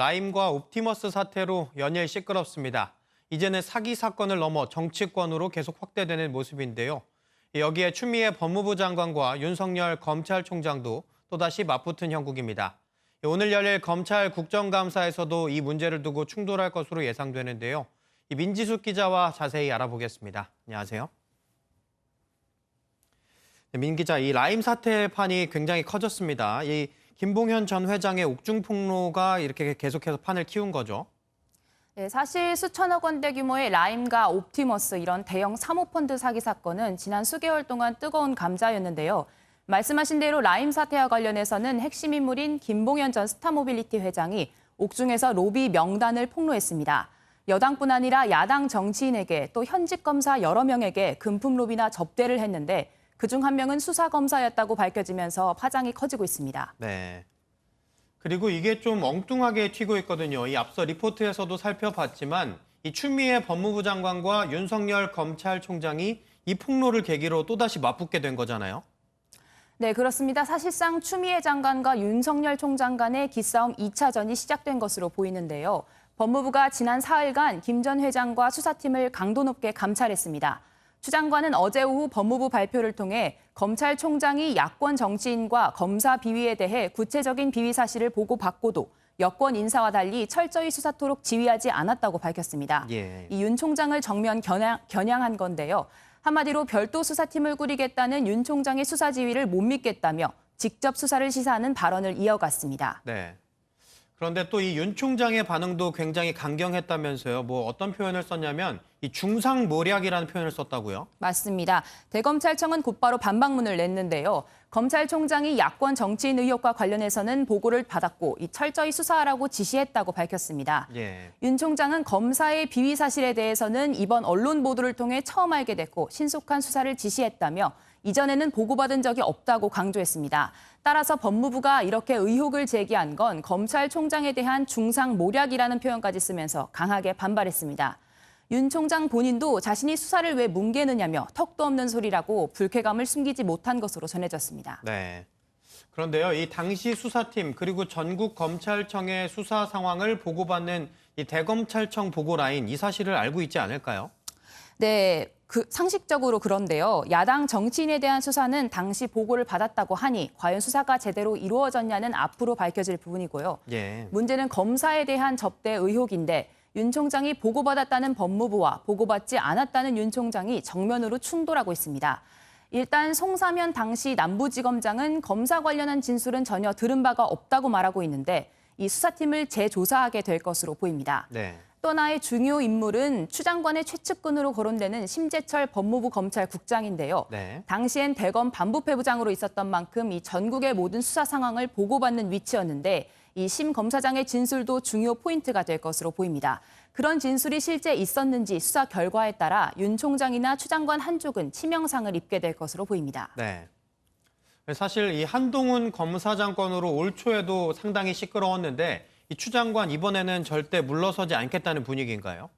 라임과 옵티머스 사태로 연일 시끄럽습니다. 이제는 사기 사건을 넘어 정치권으로 계속 확대되는 모습인데요. 여기에 추미애 법무부 장관과 윤석열 검찰총장도 또다시 맞붙은 형국입니다. 오늘 열릴 검찰 국정감사에서도 이 문제를 두고 충돌할 것으로 예상되는데요. 민지숙 기자와 자세히 알아보겠습니다. 안녕하세요. 민 기자, 이 라임 사태판이 굉장히 커졌습니다. 이 김봉현 전 회장의 옥중 폭로가 이렇게 계속해서 판을 키운 거죠. 네, 사실 수천억 원대 규모의 라임과 옵티머스 이런 대형 사모펀드 사기 사건은 지난 수개월 동안 뜨거운 감자였는데요. 말씀하신 대로 라임 사태와 관련해서는 핵심 인물인 김봉현 전 스타모빌리티 회장이 옥중에서 로비 명단을 폭로했습니다. 여당뿐 아니라 야당 정치인에게 또 현직 검사 여러 명에게 금품 로비나 접대를 했는데 그중 한 명은 수사검사였다고 밝혀지면서 파장이 커지고 있습니다. 네. 그리고 이게 좀 엉뚱하게 튀고 있거든요. 이 앞서 리포트에서도 살펴봤지만 이 추미애 법무부 장관과 윤석열 검찰총장이 이 폭로를 계기로 또다시 맞붙게 된 거잖아요. 네, 그렇습니다. 사실상 추미애 장관과 윤석열 총장 간의 기싸움 2차전이 시작된 것으로 보이는데요. 법무부가 지난 사흘간 김 전 회장과 수사팀을 강도 높게 감찰했습니다. 추 장관은 어제 오후 법무부 발표를 통해 검찰총장이 야권 정치인과 검사 비위에 대해 구체적인 비위 사실을 보고받고도 여권 인사와 달리 철저히 수사토록 지휘하지 않았다고 밝혔습니다. 이 윤 총장을 정면 겨냥한 건데요. 한마디로 별도 수사팀을 꾸리겠다는 윤 총장의 수사 지휘를 못 믿겠다며 직접 수사를 시사하는 발언을 이어갔습니다. 네. 그런데 또 이 윤 총장의 반응도 굉장히 강경했다면서요. 뭐 어떤 표현을 썼냐면 이 중상모략이라는 표현을 썼다고요? 맞습니다. 대검찰청은 곧바로 반박문을 냈는데요. 검찰총장이 야권 정치인 의혹과 관련해서는 보고를 받았고 철저히 수사하라고 지시했다고 밝혔습니다. 윤 총장은 검사의 비위 사실에 대해서는 이번 언론 보도를 통해 처음 알게 됐고 신속한 수사를 지시했다며 이전에는 보고받은 적이 없다고 강조했습니다. 따라서 법무부가 이렇게 의혹을 제기한 건 검찰총장에 대한 중상모략이라는 표현까지 쓰면서 강하게 반발했습니다. 윤 총장 본인도 자신이 수사를 왜 뭉개느냐며 턱도 없는 소리라고 불쾌감을 숨기지 못한 것으로 전해졌습니다. 네. 그런데요, 이 당시 수사팀 그리고 전국 검찰청의 수사 상황을 보고받는 이 대검찰청 보고 라인 이 사실을 알고 있지 않을까요? 네, 상식적으로 그런데요. 야당 정치인에 대한 수사는 당시 보고를 받았다고 하니 과연 수사가 제대로 이루어졌냐는 앞으로 밝혀질 부분이고요. 문제는 검사에 대한 접대 의혹인데 윤 총장이 보고받았다는 법무부와 보고받지 않았다는 윤 총장이 정면으로 충돌하고 있습니다. 일단 송사면 당시 남부지검장은 검사 관련한 진술은 전혀 들은 바가 없다고 말하고 있는데 이 수사팀을 재조사하게 될 것으로 보입니다. 또 하나의 중요 인물은 추 장관의 최측근으로 거론되는 심재철 법무부 검찰국장인데요. 당시엔 대검 반부패부장으로 있었던 만큼 이 전국의 모든 수사 상황을 보고받는 위치였는데 이 심 검사장의 진술도 중요 포인트가 될 것으로 보입니다. 그런 진술이 실제 있었는지 수사 결과에 따라 윤 총장이나 추 장관 한쪽은 치명상을 입게 될 것으로 보입니다. 네. 사실 이 한동훈 검사장 건으로 올 초에도 상당히 시끄러웠는데 이 추 장관 이번에는 절대 물러서지 않겠다는 분위기인가요?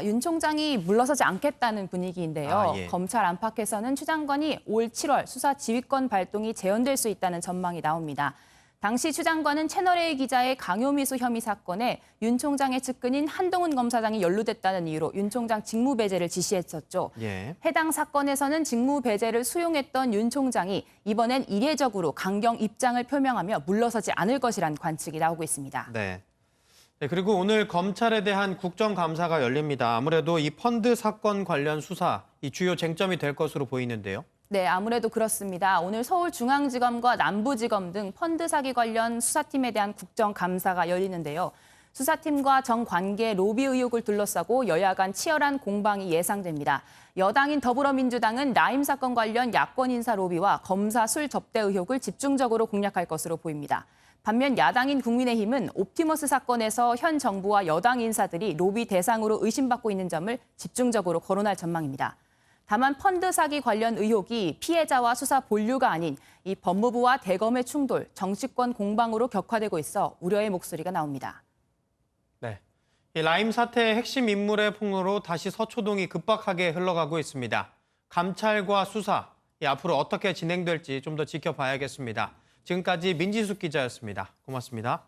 윤 총장이 물러서지 않겠다는 분위기인데요. 검찰 안팎에서는 추 장관이 올 7월 수사 지휘권 발동이 재연될 수 있다는 전망이 나옵니다. 당시 추 장관은 채널A 기자의 강요미수 혐의 사건에 윤 총장의 측근인 한동훈 검사장이 연루됐다는 이유로 윤 총장 직무배제를 지시했었죠. 해당 사건에서는 직무배제를 수용했던 윤 총장이 이번엔 이례적으로 강경 입장을 표명하며 물러서지 않을 것이란 관측이 나오고 있습니다. 네, 그리고 오늘 검찰에 대한 국정감사가 열립니다. 아무래도 이 펀드 사건 관련 수사, 이 주요 쟁점이 될 것으로 보이는데요. 네, 아무래도 그렇습니다. 오늘 서울중앙지검과 남부지검 등 펀드 사기 관련 수사팀에 대한 국정감사가 열리는데요. 수사팀과 정관계 로비 의혹을 둘러싸고 여야 간 치열한 공방이 예상됩니다. 여당인 더불어민주당은 라임 사건 관련 야권 인사 로비와 검사 술 접대 의혹을 집중적으로 공략할 것으로 보입니다. 반면 야당인 국민의힘은 옵티머스 사건에서 현 정부와 여당 인사들이 로비 대상으로 의심받고 있는 점을 집중적으로 거론할 전망입니다. 다만 펀드 사기 관련 의혹이 피해자와 수사 본류가 아닌 이 법무부와 대검의 충돌, 정치권 공방으로 격화되고 있어 우려의 목소리가 나옵니다. 네, 이 라임 사태의 핵심 인물의 폭로로 다시 서초동이 급박하게 흘러가고 있습니다. 감찰과 수사, 앞으로 어떻게 진행될지 좀 더 지켜봐야겠습니다. 지금까지 민지숙 기자였습니다. 고맙습니다.